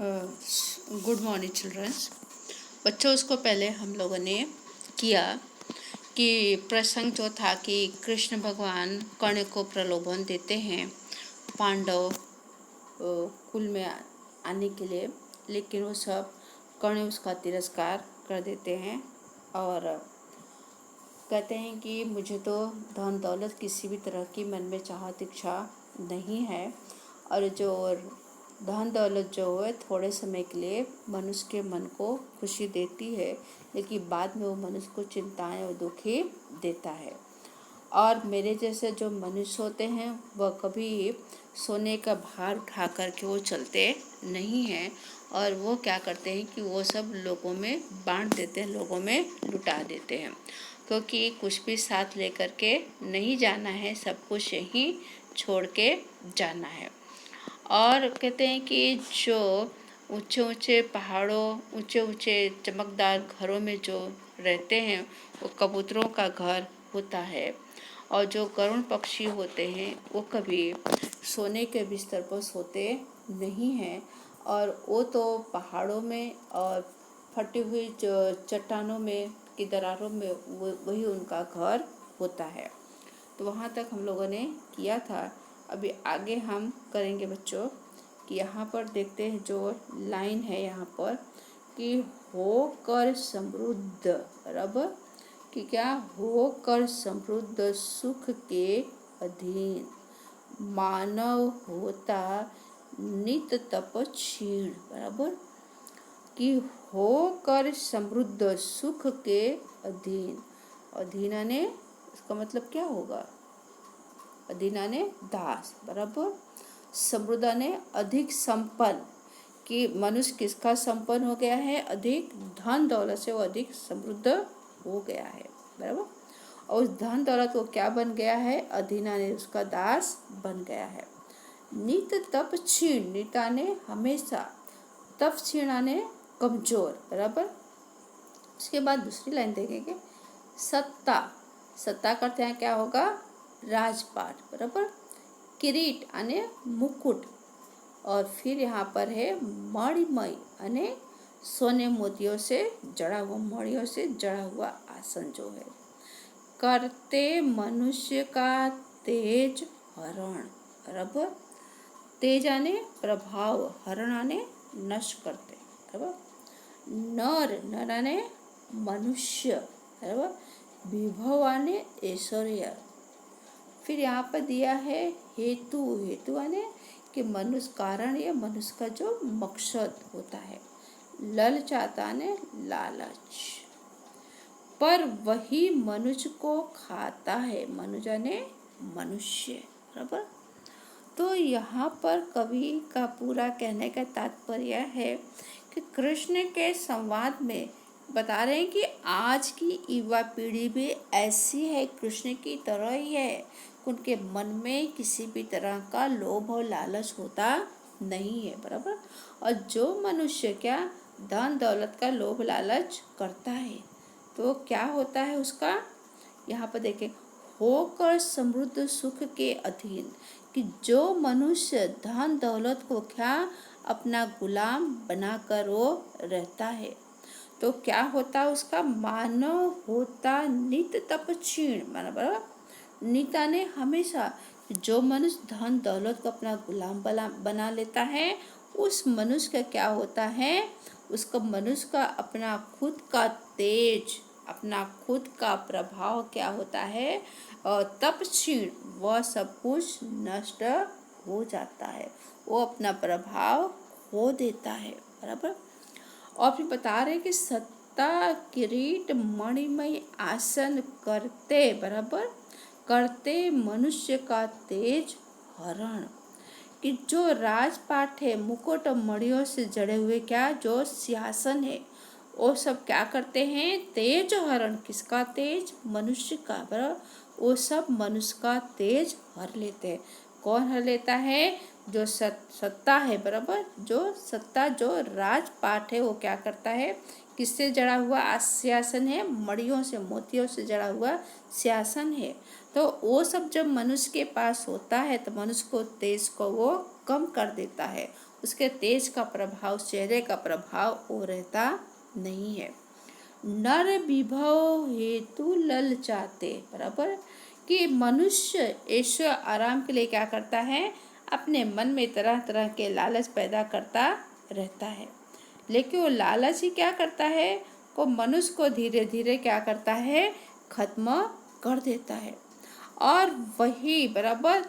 Good morning children's. बच्चों, उसको पहले हम लोगों ने किया कि प्रसंग जो था कि कृष्ण भगवान कर्ण को प्रलोभन देते हैं पांडव कुल में आने के लिए, लेकिन वो सब कर्ण उसका तिरस्कार कर देते हैं और कहते हैं कि मुझे तो धन दौलत किसी भी तरह की मन में चाहत इच्छा नहीं है, और जो धन दौलत जो है थोड़े समय के लिए मनुष्य के मन को खुशी देती है, लेकिन बाद में वो मनुष्य को चिंताएं और दुखी देता है। और मेरे जैसे जो मनुष्य होते हैं वह कभी सोने का भार उठा कर के वो चलते नहीं हैं, और वो क्या करते हैं कि वो सब लोगों में बांट देते हैं, लोगों में लुटा देते हैं, क्योंकि कुछ भी साथ लेकर के नहीं जाना है, सब कुछ यहीं छोड़ के जाना है। और कहते हैं कि जो ऊंचे ऊंचे पहाड़ों, ऊंचे ऊंचे चमकदार घरों में जो रहते हैं वो कबूतरों का घर होता है, और जो गरुड़ पक्षी होते हैं वो कभी सोने के बिस्तर पर सोते नहीं हैं, और वो तो पहाड़ों में और फटी हुई जो चट्टानों में की दरारों में वही उनका घर होता है। तो वहाँ तक हम लोगों ने किया था। अभी आगे हम करेंगे बच्चों कि यहाँ पर देखते हैं जो लाइन है यहाँ पर कि होकर समृद्ध, बराबर, कि क्या होकर समृद्ध सुख के अधीन मानव होता नित तप क्षीण, बराबर, कि होकर समृद्ध सुख के अधीन। अधीन ने इसका मतलब क्या होगा? अधीना ने दास, बराबर। समृद्ध ने अधिक संपन्न, कि मनुष्य किसका संपन्न हो गया है? अधिक धन दौलत से वो अधिक समृद्ध हो गया है, बराबर। और उस धन दौलत को क्या बन गया है? अधीना ने उसका दास बन गया है। नित तप क्षीण, निता ने हमेशा, तप क्षीणा ने कमजोर, बराबर। उसके बाद दूसरी लाइन देखेंगे, सत्ता, सत्ता करते हैं क्या होगा? राजपाट, बराबर। किरीट यानी मुकुट, और फिर यहाँ पर है मणिमय यानी सोने मोतियों से जड़ा हुआ, मणियों से जड़ा हुआ आसन जो है। करते मनुष्य का तेज हरण, बराबर। तेज आने प्रभाव, हरण आने नष्ट करते, बराबर। नर, नर आने मनुष्य, बराबर। विभव आने ऐश्वर्य। फिर यहाँ पर दिया है हेतु, हेतु आने कि मनुष्य कारण या मनुष्य का जो मकसद होता है। ललचाता ने लालच, पर वही मनुष्य को खाता है, मनुष्य ने मनुष्य, बराबर। तो यहाँ पर कवि का पूरा कहने का तात्पर्य है कि कृष्ण के संवाद में बता रहे हैं कि आज की युवा पीढ़ी भी ऐसी है, कृष्ण की तरह ही है। उनके मन में किसी भी तरह का लोभ और लालच होता नहीं है, बराबर। और जो मनुष्य क्या धन दौलत का लोभ लालच करता है तो क्या होता है उसका? यहाँ पर देखें, होकर समृद्ध सुख के अधीन, कि जो मनुष्य धन दौलत को क्या अपना गुलाम बनाकर वो रहता है तो क्या होता है उसका? मानव होता नित तप क्षीण, बराबर। नीता ने हमेशा, जो मनुष्य धन दौलत को अपना गुलाम बना लेता है उस मनुष्य का क्या होता है? उसका मनुष्य का अपना खुद का तेज, अपना खुद का प्रभाव क्या होता है? और तप क्षीण, वह सब कुछ नष्ट हो जाता है, वो अपना प्रभाव खो देता है, बराबर। और फिर बता रहे कि सत्ता किरीट मणिमय आसन करते, बराबर, करते मनुष्य का तेज हरण, कि जो राजपाट है, मुकुट और मणियों से जड़े हुए क्या जो सिंहासन है वो सब क्या करते हैं? तेज हरण। किसका तेज? मनुष्य का, बराबर। वो सब मनुष्य का तेज हर लेते हैं। कौन हर लेता है? जो सत्ता है, बराबर। जो सत्ता, जो राजपाट है वो क्या करता है? किससे जड़ा हुआ सिंहासन है? मणियों से, मोतियों से जड़ा हुआ सिंहासन है। तो वो सब जब मनुष्य के पास होता है तो मनुष्य को तेज को वो कम कर देता है, उसके तेज का प्रभाव, चेहरे का प्रभाव वो रहता नहीं है। नर विभव हेतु ललचाते, बराबर, कि मनुष्य ऐश्वर्य आराम के लिए क्या करता है, अपने मन में तरह तरह के लालच पैदा करता रहता है। लेकिन वो लालच ही क्या करता है, वो मनुष्य को धीरे धीरे क्या करता है, खत्म कर देता है। और वही बराबर,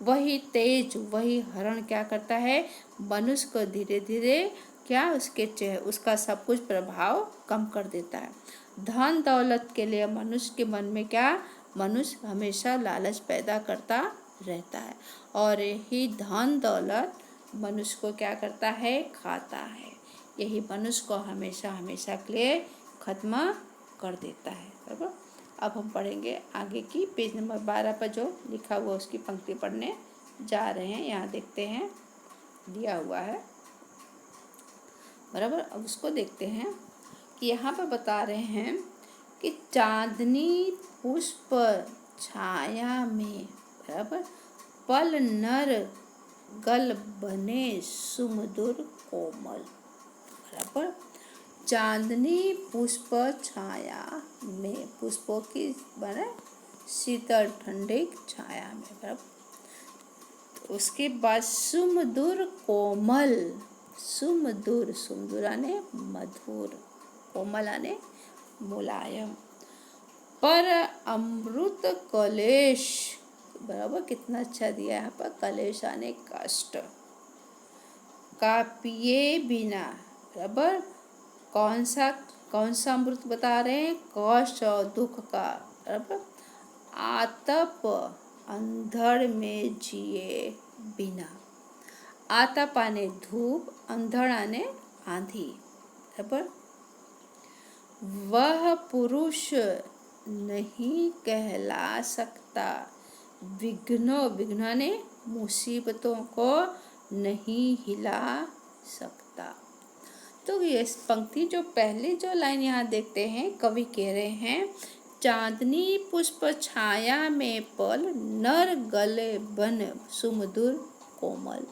वही तेज, वही हरण क्या करता है, मनुष्य को धीरे धीरे क्या उसका सब कुछ प्रभाव कम कर देता है। धन दौलत के लिए मनुष्य के मन में क्या, मनुष्य हमेशा लालच पैदा करता रहता है, और यही धन दौलत मनुष्य को क्या करता है, खाता है। यही मनुष्य को हमेशा हमेशा के लिए खत्म कर देता है, बराबर। अब हम पढ़ेंगे आगे की, पेज नंबर 12 पर जो लिखा हुआ उसकी पंक्ति पढ़ने जा रहे हैं। यहाँ देखते हैं, दिया हुआ है, बराबर। अब उसको देखते हैं कि यहाँ पर बता रहे हैं कि चांदनी पुष्प छाया में, बराबर, पल नर गल बने सुमधुर कोमल, बराबर। चांदनी पुष्प छाया में, पुष्पों की बने शीतल ठंडी छाया में, बराबर। उसके बाद सुमधुर कोमल, सुमधुर, सुमधुर आने मधुर, कोमल आने मुलायम, पर अमृत कलेश, बराबर, कितना अच्छा दिया यहाँ पर, कलेश आने कष्ट, का पिए बिना, बराबर। कौन सा अमृत बता रहे हैं, कष्ट और दुख का, बराबर। आतप अंधड़ में जिए बिना, आतप आने धूप, अंधड़ आने आंधी, बराबर। वह पुरुष नहीं कहला सकता, विघ्नों ने मुसीबतों को नहीं हिला सकता। तो ये पंक्ति जो पहली जो लाइन यहाँ देखते हैं, कवि कह रहे हैं, चांदनी पुष्प छाया में पल नर गले बन सुमधुर कोमल,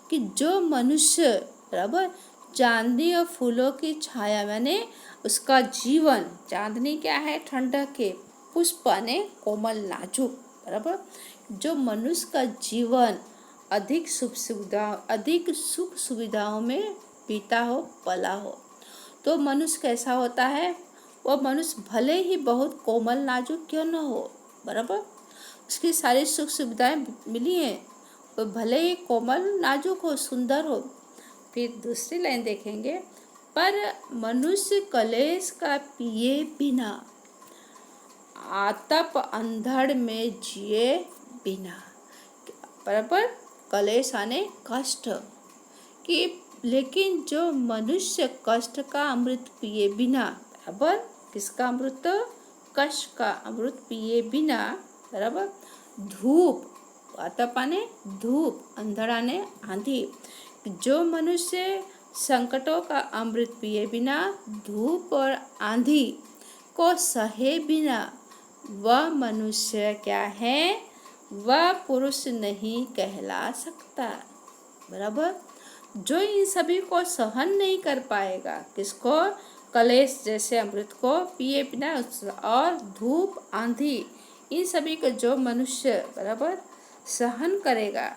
कि जो मनुष्य, बराबर, चांदनी और फूलों की छाया माने उसका जीवन, चांदनी क्या है, ठंडक के, पुष्प ने कोमल नाजुक, बराबर। जो मनुष्य का जीवन अधिक सुख सुविधाओं में बीता हो, पला हो, तो मनुष्य कैसा होता है, वह मनुष्य भले ही बहुत कोमल नाजुक क्यों न हो, बराबर, उसकी सारी सुख सुविधाएं मिली हैं, वो भले ही कोमल नाजुक हो, सुंदर हो। फिर दूसरी लाइन देखेंगे, पर मनुष्य कलेश का पिए बिना, आतप अंधड़ में जिए बिना, बराबर, कलेश आने कष्ट, कि लेकिन जो मनुष्य कष्ट का अमृत पिए बिना, बराबर, किसका अमृत, कष्ट का अमृत पिए बिना, बराबर, धूप, आतप आने धूप, अंधड़ आने आंधी, जो मनुष्य संकटों का अमृत पिए बिना, धूप और आंधी को सहे बिना, वह मनुष्य क्या है, वह पुरुष नहीं कहला सकता, बराबर। जो इन सभी को सहन नहीं कर पाएगा, किसको, कलेश जैसे अमृत को पिए बिना, और धूप आंधी, इन सभी को जो मनुष्य, बराबर, सहन करेगा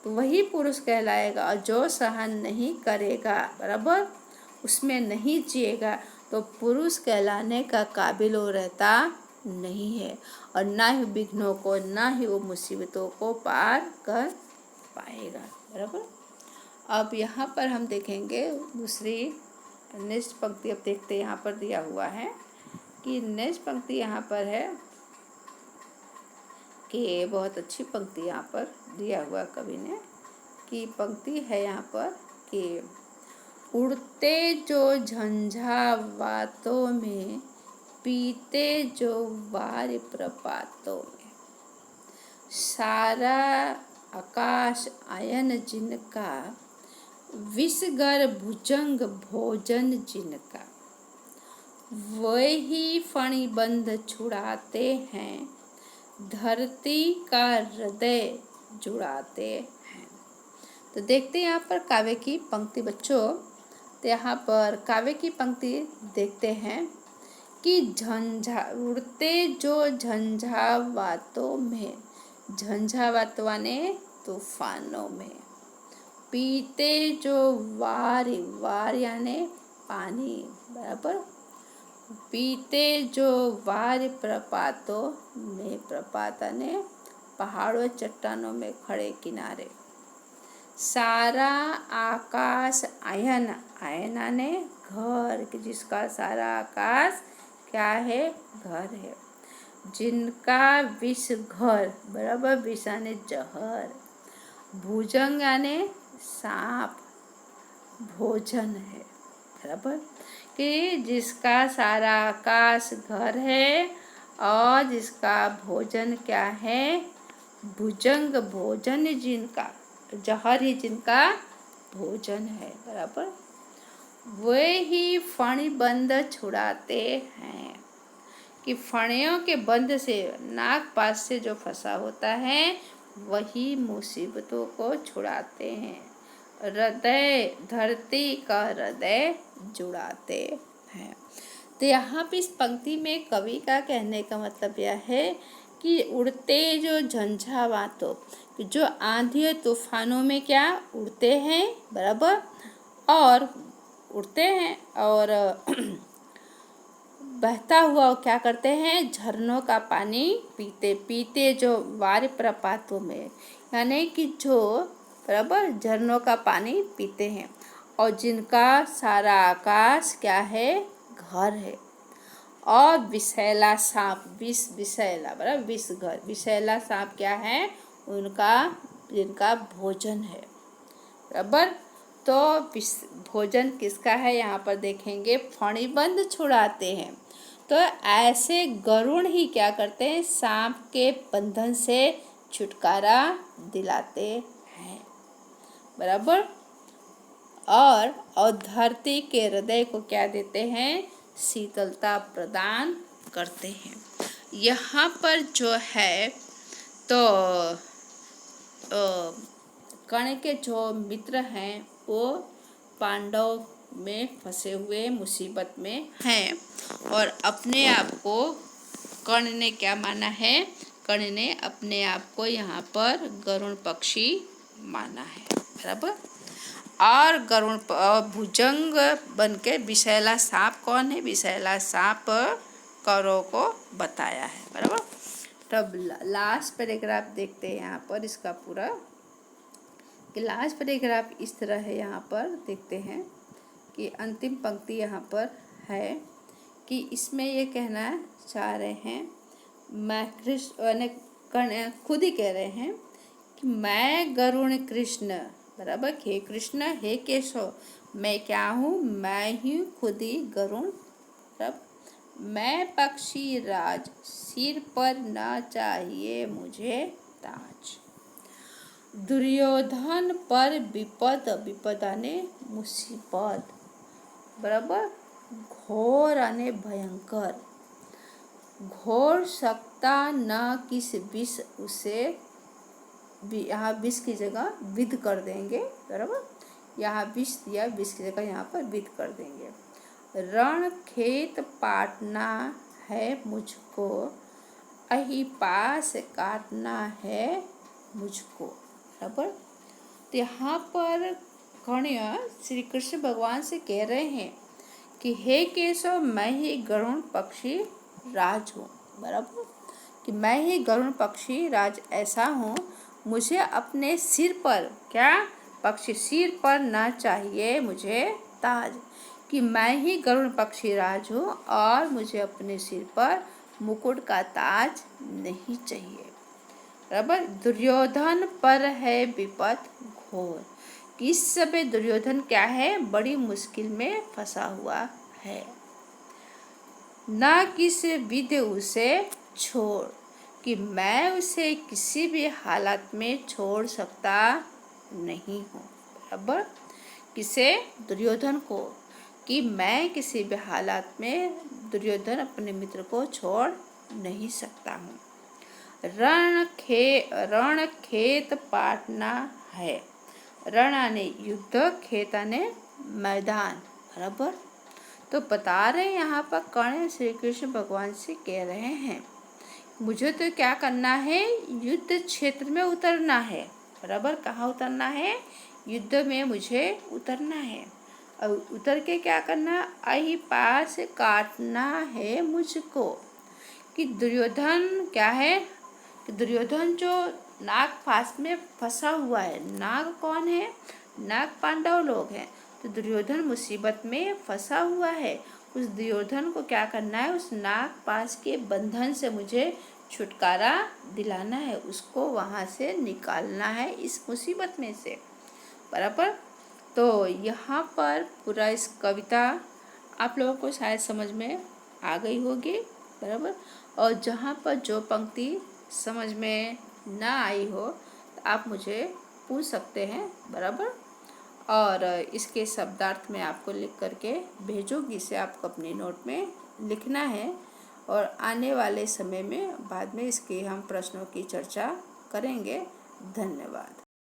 तो वही पुरुष कहलाएगा, और जो सहन नहीं करेगा, बराबर, उसमें नहीं जिएगा, तो पुरुष कहलाने का काबिल वो रहता नहीं है, और ना ही विघ्नों को, ना ही वो मुसीबतों को पार कर पाएगा, बराबर। अब यहाँ पर हम देखेंगे दूसरी नेक्स्ट पंक्ति। अब देखते हैं, यहाँ पर दिया हुआ है कि नेक्स्ट पंक्ति यहाँ पर है कि बहुत अच्छी पंक्ति यहाँ पर दिया हुआ कवि ने, कि पंक्ति है यहाँ पर कि उड़ते जो झंझावातों में, पीते जो वार प्रपातों में, सारा आकाश आयन जिनका, विषगर भुजंग भोजन जिनका, वही फणिबंध छुड़ाते हैं, धरती का हृदय जुड़ाते हैं। तो देखते हैं यहाँ पर काव्य की पंक्ति बच्चों। तो यहाँ पर काव्य की पंक्ति देखते हैं कि उड़ते जो झंझावातों में, झंझावात ने तूफानों में, पीते जो वार यानी पानी, बराबर, पीते जो वार प्रपातों में, प्रपात ने पहाड़ों चट्टानों में खड़े किनारे, सारा आकाश आयन, आयना ने घर, कि जिसका सारा आकाश क्या है, घर है, जिनका विष घर, बराबर, विष यानी जहर, भुजंग यानी सांप, भोजन है, बराबर, कि जिसका सारा आकाश घर है और जिसका भोजन क्या है, भुजंग, भोजन जिनका, जहर ही जिनका भोजन है, बराबर, वे ही फणी बंद छुड़ाते हैं, कि फणियों के बंद से, नाग पास से जो फंसा होता है वही मुसीबतों को छुड़ाते हैं, हृदय, धरती का हृदय जुड़ाते हैं। तो यहाँ पे इस पंक्ति में कवि का कहने का मतलब यह है कि उड़ते जो झंझावातों, जो आंधी तूफानों में क्या उड़ते हैं, बराबर, और उड़ते हैं और बहता हुआ क्या करते हैं, झरनों का पानी पीते, पीते जो वार प्रपातों में, यानी कि जो, बराबर, झरनों का पानी पीते हैं, और जिनका सारा आकाश क्या है, घर है, और विषैला सांप, विष, विषैला, बराबर, विष घर, विषैला सांप क्या है, उनका, जिनका भोजन है, बराबर। तो भोजन किसका है यहाँ पर देखेंगे, फणिबंद छुड़ाते हैं। तो ऐसे गरुण ही क्या करते हैं, सांप के बंधन से छुटकारा दिलाते हैं, बराबर, और धरती के हृदय को क्या देते हैं, शीतलता प्रदान करते हैं। यहाँ पर जो है तो कर्ण के जो मित्र हैं वो पांडव में फंसे हुए मुसीबत में हैं, और अपने आप को कर्ण ने क्या माना है, कर्ण ने अपने आप को यहाँ पर गरुण पक्षी माना है, बराबर, और गरुण भुजंग बन के विषैला सांप कौन है, विषैला सांप कौरवों को बताया है, बराबर। तब लास्ट पैराग्राफ देखते हैं यहाँ पर इसका पूरा, कि लास्ट पैराग्राफ इस तरह है, यहाँ पर देखते हैं कि अंतिम पंक्ति यहाँ पर है कि इसमें ये कहना चाह रहे हैं, मैं कृष्ण, खुद ही कह रहे हैं कि मैं गरुण कृष्ण, बराबर, हे कृष्ण, हे केशव, मैं क्या हूँ, मैं ही खुद ही गरुण, बराबर, मैं पक्षी राज, सिर पर न चाहिए मुझे ताज, दुर्योधन पर विपद, विपद आने मुसीबत, बराबर, घोर आने भयंकर, घोर सकता न किस विष उसे, यहाँ विष की जगह विध कर देंगे, बराबर, यहाँ विष दिया, विष की जगह यहाँ पर विध कर देंगे, रण खेत पाटना है मुझको, अहि पास काटना है मुझको, बराबर। तो यहाँ पर कर्ण श्री कृष्ण भगवान से कह रहे हैं कि हे केशव, मैं ही गरुण पक्षी राज हूँ, बराबर, कि मैं ही गरुण पक्षी राज ऐसा हूँ, मुझे अपने सिर पर क्या, पक्षी सिर पर ना चाहिए मुझे ताज, कि मैं ही गरुण पक्षी राज हूँ और मुझे अपने सिर पर मुकुट का ताज नहीं चाहिए, बराबर। दुर्योधन पर है विपद घोर, कि इस समय दुर्योधन क्या है, बड़ी मुश्किल में फंसा हुआ है, ना किस विध उसे छोड़, कि मैं उसे किसी भी हालत में छोड़ सकता नहीं हूँ, बराबर, किसे, दुर्योधन को, कि मैं किसी भी हालत में दुर्योधन अपने मित्र को छोड़ नहीं सकता हूँ, रण खेत पाटना है, रण आने युद्ध, खेत आने मैदान। बराबर। तो बता रहे यहाँ पर कर्ण श्री कृष्ण भगवान से कह रहे हैं मुझे तो क्या करना है, युद्ध क्षेत्र में उतरना है। बराबर। कहाँ उतरना है, युद्ध में मुझे उतरना है। और उतर के क्या करना, आई पास काटना है मुझको। कि दुर्योधन क्या है, कि दुर्योधन जो नाग पास में फंसा हुआ है। नाग कौन है, नाग पांडव लोग हैं। तो दुर्योधन मुसीबत में फंसा हुआ है। उस दुर्योधन को क्या करना है, उस नाग पास के बंधन से मुझे छुटकारा दिलाना है, उसको वहाँ से निकालना है, इस मुसीबत में से। बराबर। तो यहाँ पर पूरा इस कविता आप लोगों को शायद समझ में आ गई होगी। बराबर। और जहाँ पर जो पंक्ति समझ में ना आई हो तो आप मुझे पूछ सकते हैं। बराबर। और इसके शब्दार्थ में आपको लिख करके भेजूँगी, इसे आपको अपनी नोट में लिखना है। और आने वाले समय में बाद में इसके हम प्रश्नों की चर्चा करेंगे। धन्यवाद।